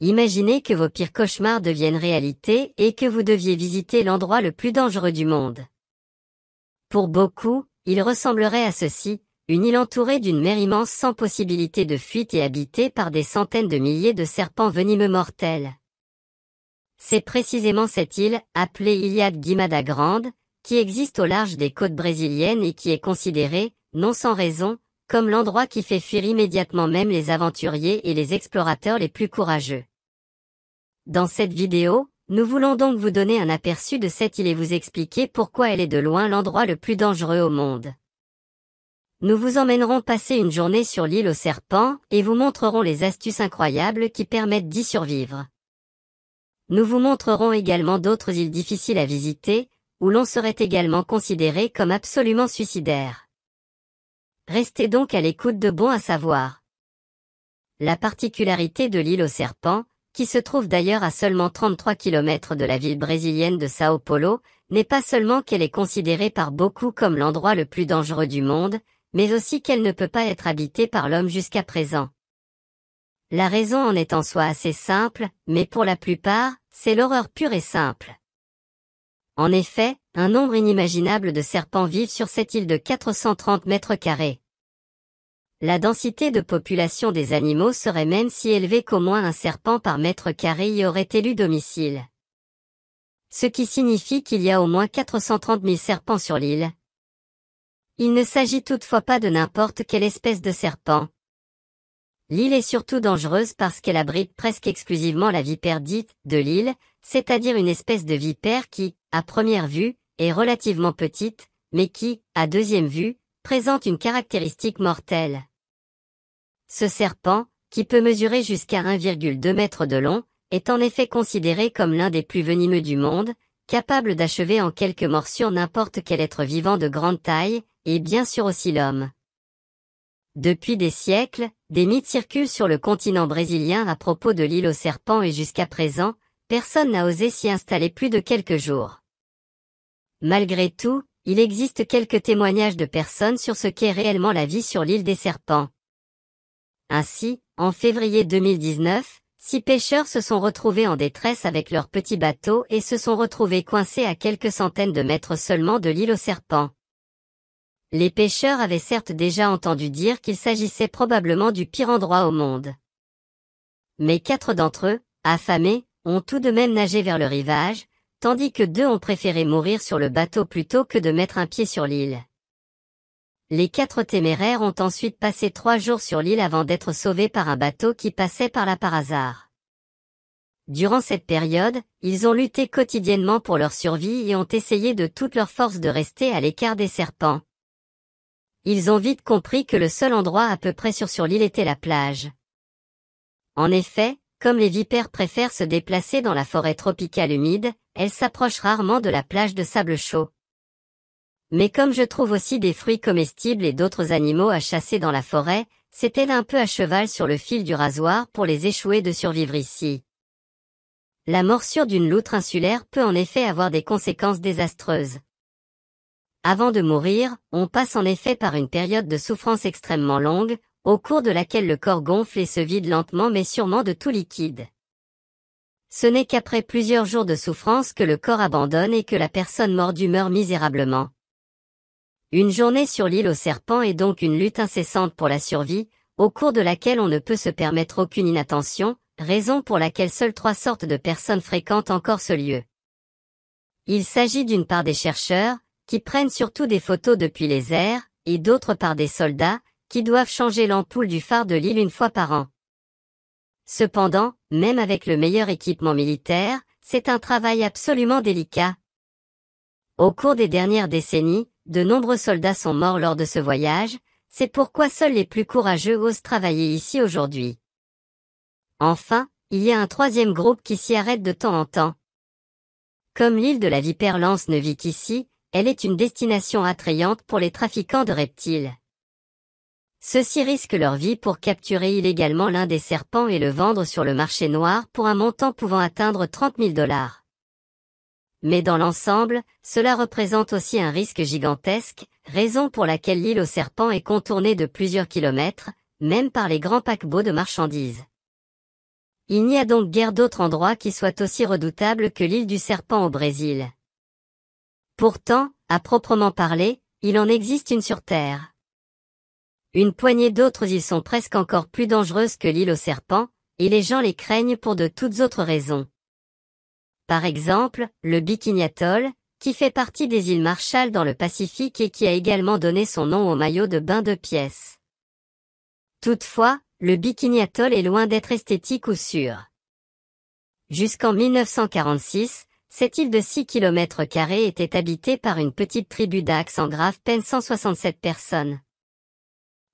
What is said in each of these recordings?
Imaginez que vos pires cauchemars deviennent réalité et que vous deviez visiter l'endroit le plus dangereux du monde. Pour beaucoup, il ressemblerait à ceci, une île entourée d'une mer immense sans possibilité de fuite et habitée par des centaines de milliers de serpents venimeux mortels. C'est précisément cette île, appelée Ilha de Guimada Grande, qui existe au large des côtes brésiliennes et qui est considérée, non sans raison, comme l'endroit qui fait fuir immédiatement même les aventuriers et les explorateurs les plus courageux. Dans cette vidéo, nous voulons donc vous donner un aperçu de cette île et vous expliquer pourquoi elle est de loin l'endroit le plus dangereux au monde. Nous vous emmènerons passer une journée sur l'île aux serpents et vous montrerons les astuces incroyables qui permettent d'y survivre. Nous vous montrerons également d'autres îles difficiles à visiter, où l'on serait également considéré comme absolument suicidaire. Restez donc à l'écoute de Bon à savoir. La particularité de l'île aux serpents, qui se trouve d'ailleurs à seulement 33 km de la ville brésilienne de Sao Paulo, n'est pas seulement qu'elle est considérée par beaucoup comme l'endroit le plus dangereux du monde, mais aussi qu'elle ne peut pas être habitée par l'homme jusqu'à présent. La raison en est en soi assez simple, mais pour la plupart, c'est l'horreur pure et simple. En effet, un nombre inimaginable de serpents vivent sur cette île de 430 mètres carrés. La densité de population des animaux serait même si élevée qu'au moins un serpent par mètre carré y aurait élu domicile. Ce qui signifie qu'il y a au moins 430 000 serpents sur l'île. Il ne s'agit toutefois pas de n'importe quelle espèce de serpent. L'île est surtout dangereuse parce qu'elle abrite presque exclusivement la vipère dite de l'île, c'est-à-dire une espèce de vipère qui, à première vue, est relativement petite, mais qui, à deuxième vue, présente une caractéristique mortelle. Ce serpent, qui peut mesurer jusqu'à 1,2 mètre de long, est en effet considéré comme l'un des plus venimeux du monde, capable d'achever en quelques morsures n'importe quel être vivant de grande taille, et bien sûr aussi l'homme. Depuis des siècles, des mythes circulent sur le continent brésilien à propos de l'île aux serpents et jusqu'à présent, personne n'a osé s'y installer plus de quelques jours. Malgré tout, il existe quelques témoignages de personnes sur ce qu'est réellement la vie sur l'île des serpents. Ainsi, en février 2019, 6 pêcheurs se sont retrouvés en détresse avec leur petit bateau et se sont retrouvés coincés à quelques centaines de mètres seulement de l'île aux serpents. Les pêcheurs avaient certes déjà entendu dire qu'il s'agissait probablement du pire endroit au monde. Mais 4 d'entre eux, affamés, ont tout de même nagé vers le rivage, tandis que 2 ont préféré mourir sur le bateau plutôt que de mettre un pied sur l'île. Les 4 téméraires ont ensuite passé 3 jours sur l'île avant d'être sauvés par un bateau qui passait par là par hasard. Durant cette période, ils ont lutté quotidiennement pour leur survie et ont essayé de toute leur force de rester à l'écart des serpents. Ils ont vite compris que le seul endroit à peu près sûr sur l'île était la plage. En effet, comme les vipères préfèrent se déplacer dans la forêt tropicale humide, elles s'approchent rarement de la plage de sable chaud. Mais comme je trouve aussi des fruits comestibles et d'autres animaux à chasser dans la forêt, c'était un peu à cheval sur le fil du rasoir pour les échouer de survivre ici. La morsure d'une loutre insulaire peut en effet avoir des conséquences désastreuses. Avant de mourir, on passe en effet par une période de souffrance extrêmement longue, au cours de laquelle le corps gonfle et se vide lentement mais sûrement de tout liquide. Ce n'est qu'après plusieurs jours de souffrance que le corps abandonne et que la personne mordue meurt misérablement. Une journée sur l'île aux serpents est donc une lutte incessante pour la survie, au cours de laquelle on ne peut se permettre aucune inattention, raison pour laquelle seules 3 sortes de personnes fréquentent encore ce lieu. Il s'agit d'une part des chercheurs, qui prennent surtout des photos depuis les airs, et d'autre part des soldats, qui doivent changer l'ampoule du phare de l'île une fois par an. Cependant, même avec le meilleur équipement militaire, c'est un travail absolument délicat. Au cours des dernières décennies, de nombreux soldats sont morts lors de ce voyage, c'est pourquoi seuls les plus courageux osent travailler ici aujourd'hui. Enfin, il y a un 3e groupe qui s'y arrête de temps en temps. Comme l'île de la Vipère Lance ne vit qu'ici, elle est une destination attrayante pour les trafiquants de reptiles. Ceux-ci risquent leur vie pour capturer illégalement l'un des serpents et le vendre sur le marché noir pour un montant pouvant atteindre 30 000 $. Mais dans l'ensemble, cela représente aussi un risque gigantesque, raison pour laquelle l'île aux serpents est contournée de plusieurs kilomètres, même par les grands paquebots de marchandises. Il n'y a donc guère d'autre endroit qui soit aussi redoutable que l'île du Serpent au Brésil. Pourtant, à proprement parler, il en existe une sur Terre. Une poignée d'autres îles sont presque encore plus dangereuses que l'île au Serpent, et les gens les craignent pour de toutes autres raisons. Par exemple, le Bikini Atoll, qui fait partie des îles Marshall dans le Pacifique et qui a également donné son nom au maillot de bain de pièces. Toutefois, le Bikini Atoll est loin d'être esthétique ou sûr. Jusqu'en 1946, cette île de 6 km² était habitée par une petite tribu d'Axe en grave peine 167 personnes.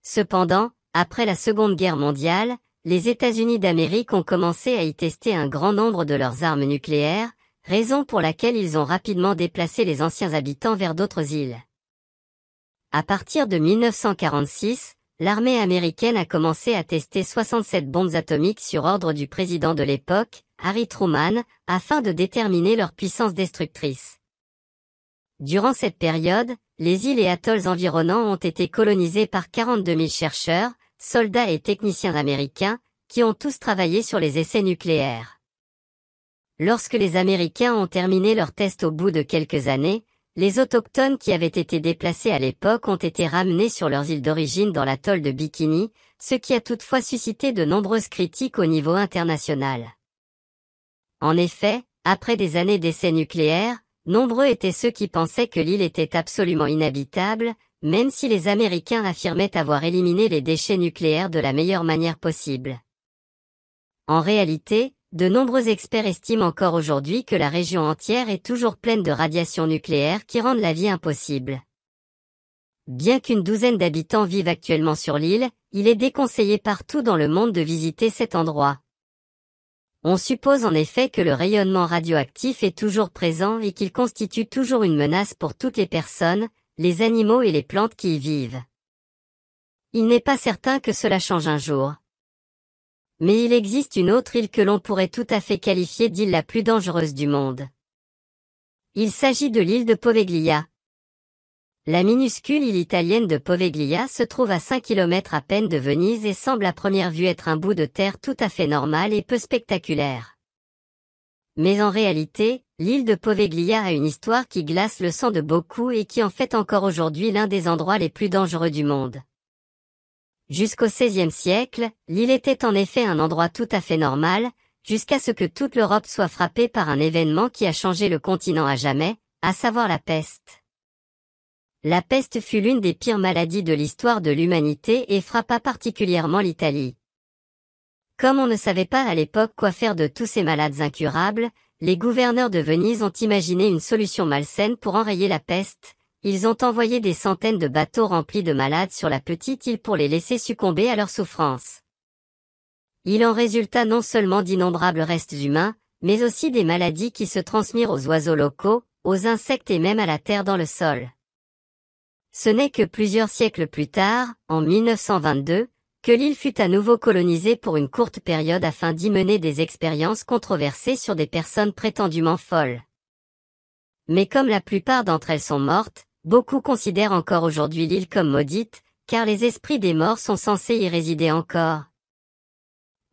Cependant, après la Seconde Guerre mondiale, les États-Unis d'Amérique ont commencé à y tester un grand nombre de leurs armes nucléaires, raison pour laquelle ils ont rapidement déplacé les anciens habitants vers d'autres îles. À partir de 1946, l'armée américaine a commencé à tester 67 bombes atomiques sur ordre du président de l'époque, Harry Truman, afin de déterminer leur puissance destructrice. Durant cette période, les îles et atolls environnants ont été colonisés par 42 000 chercheurs, soldats et techniciens américains, qui ont tous travaillé sur les essais nucléaires. Lorsque les Américains ont terminé leurs tests au bout de quelques années, les autochtones qui avaient été déplacés à l'époque ont été ramenés sur leurs îles d'origine dans l'atoll de Bikini, ce qui a toutefois suscité de nombreuses critiques au niveau international. En effet, après des années d'essais nucléaires, nombreux étaient ceux qui pensaient que l'île était absolument inhabitable, même si les Américains affirmaient avoir éliminé les déchets nucléaires de la meilleure manière possible. En réalité, de nombreux experts estiment encore aujourd'hui que la région entière est toujours pleine de radiations nucléaires qui rendent la vie impossible. Bien qu'une douzaine d'habitants vivent actuellement sur l'île, il est déconseillé partout dans le monde de visiter cet endroit. On suppose en effet que le rayonnement radioactif est toujours présent et qu'il constitue toujours une menace pour toutes les personnes, les animaux et les plantes qui y vivent. Il n'est pas certain que cela change un jour. Mais il existe une autre île que l'on pourrait tout à fait qualifier d'île la plus dangereuse du monde. Il s'agit de l'île de Poveglia. La minuscule île italienne de Poveglia se trouve à 5 km à peine de Venise et semble à première vue être un bout de terre tout à fait normal et peu spectaculaire. Mais en réalité, l'île de Poveglia a une histoire qui glace le sang de beaucoup et qui en fait encore aujourd'hui l'un des endroits les plus dangereux du monde. Jusqu'au XVIe siècle, l'île était en effet un endroit tout à fait normal, jusqu'à ce que toute l'Europe soit frappée par un événement qui a changé le continent à jamais, à savoir la peste. La peste fut l'une des pires maladies de l'histoire de l'humanité et frappa particulièrement l'Italie. Comme on ne savait pas à l'époque quoi faire de tous ces malades incurables, les gouverneurs de Venise ont imaginé une solution malsaine pour enrayer la peste. Ils ont envoyé des centaines de bateaux remplis de malades sur la petite île pour les laisser succomber à leurs souffrances. Il en résulta non seulement d'innombrables restes humains, mais aussi des maladies qui se transmirent aux oiseaux locaux, aux insectes et même à la terre dans le sol. Ce n'est que plusieurs siècles plus tard, en 1922, que l'île fut à nouveau colonisée pour une courte période afin d'y mener des expériences controversées sur des personnes prétendument folles. Mais comme la plupart d'entre elles sont mortes, beaucoup considèrent encore aujourd'hui l'île comme maudite, car les esprits des morts sont censés y résider encore.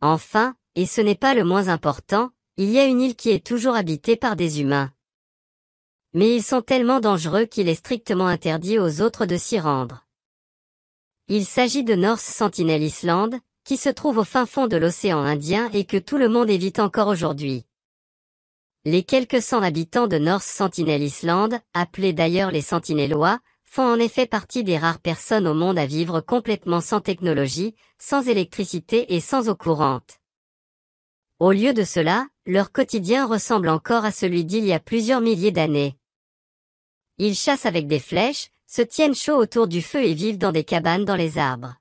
Enfin, et ce n'est pas le moins important, il y a une île qui est toujours habitée par des humains. Mais ils sont tellement dangereux qu'il est strictement interdit aux autres de s'y rendre. Il s'agit de North Sentinel Island, qui se trouve au fin fond de l'océan Indien et que tout le monde évite encore aujourd'hui. Les quelques 100 habitants de North Sentinel Island, appelés d'ailleurs les Sentinellois, font en effet partie des rares personnes au monde à vivre complètement sans technologie, sans électricité et sans eau courante. Au lieu de cela, leur quotidien ressemble encore à celui d'il y a plusieurs milliers d'années. Ils chassent avec des flèches, se tiennent chaud autour du feu et vivent dans des cabanes dans les arbres.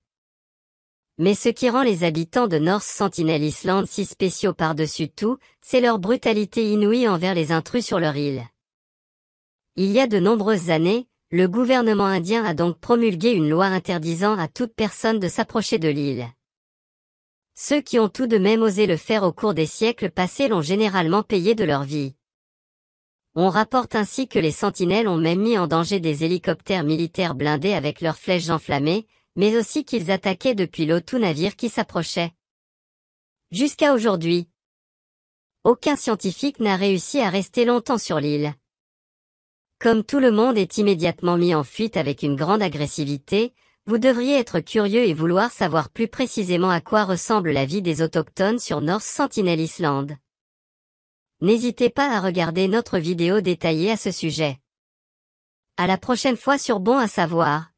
Mais ce qui rend les habitants de North Sentinel Island si spéciaux par-dessus tout, c'est leur brutalité inouïe envers les intrus sur leur île. Il y a de nombreuses années, le gouvernement indien a donc promulgué une loi interdisant à toute personne de s'approcher de l'île. Ceux qui ont tout de même osé le faire au cours des siècles passés l'ont généralement payé de leur vie. On rapporte ainsi que les sentinelles ont même mis en danger des hélicoptères militaires blindés avec leurs flèches enflammées, mais aussi qu'ils attaquaient depuis l'eau tout navire qui s'approchait. Jusqu'à aujourd'hui, aucun scientifique n'a réussi à rester longtemps sur l'île. Comme tout le monde est immédiatement mis en fuite avec une grande agressivité, vous devriez être curieux et vouloir savoir plus précisément à quoi ressemble la vie des autochtones sur North Sentinel Island. N'hésitez pas à regarder notre vidéo détaillée à ce sujet. À la prochaine fois sur Bon à savoir.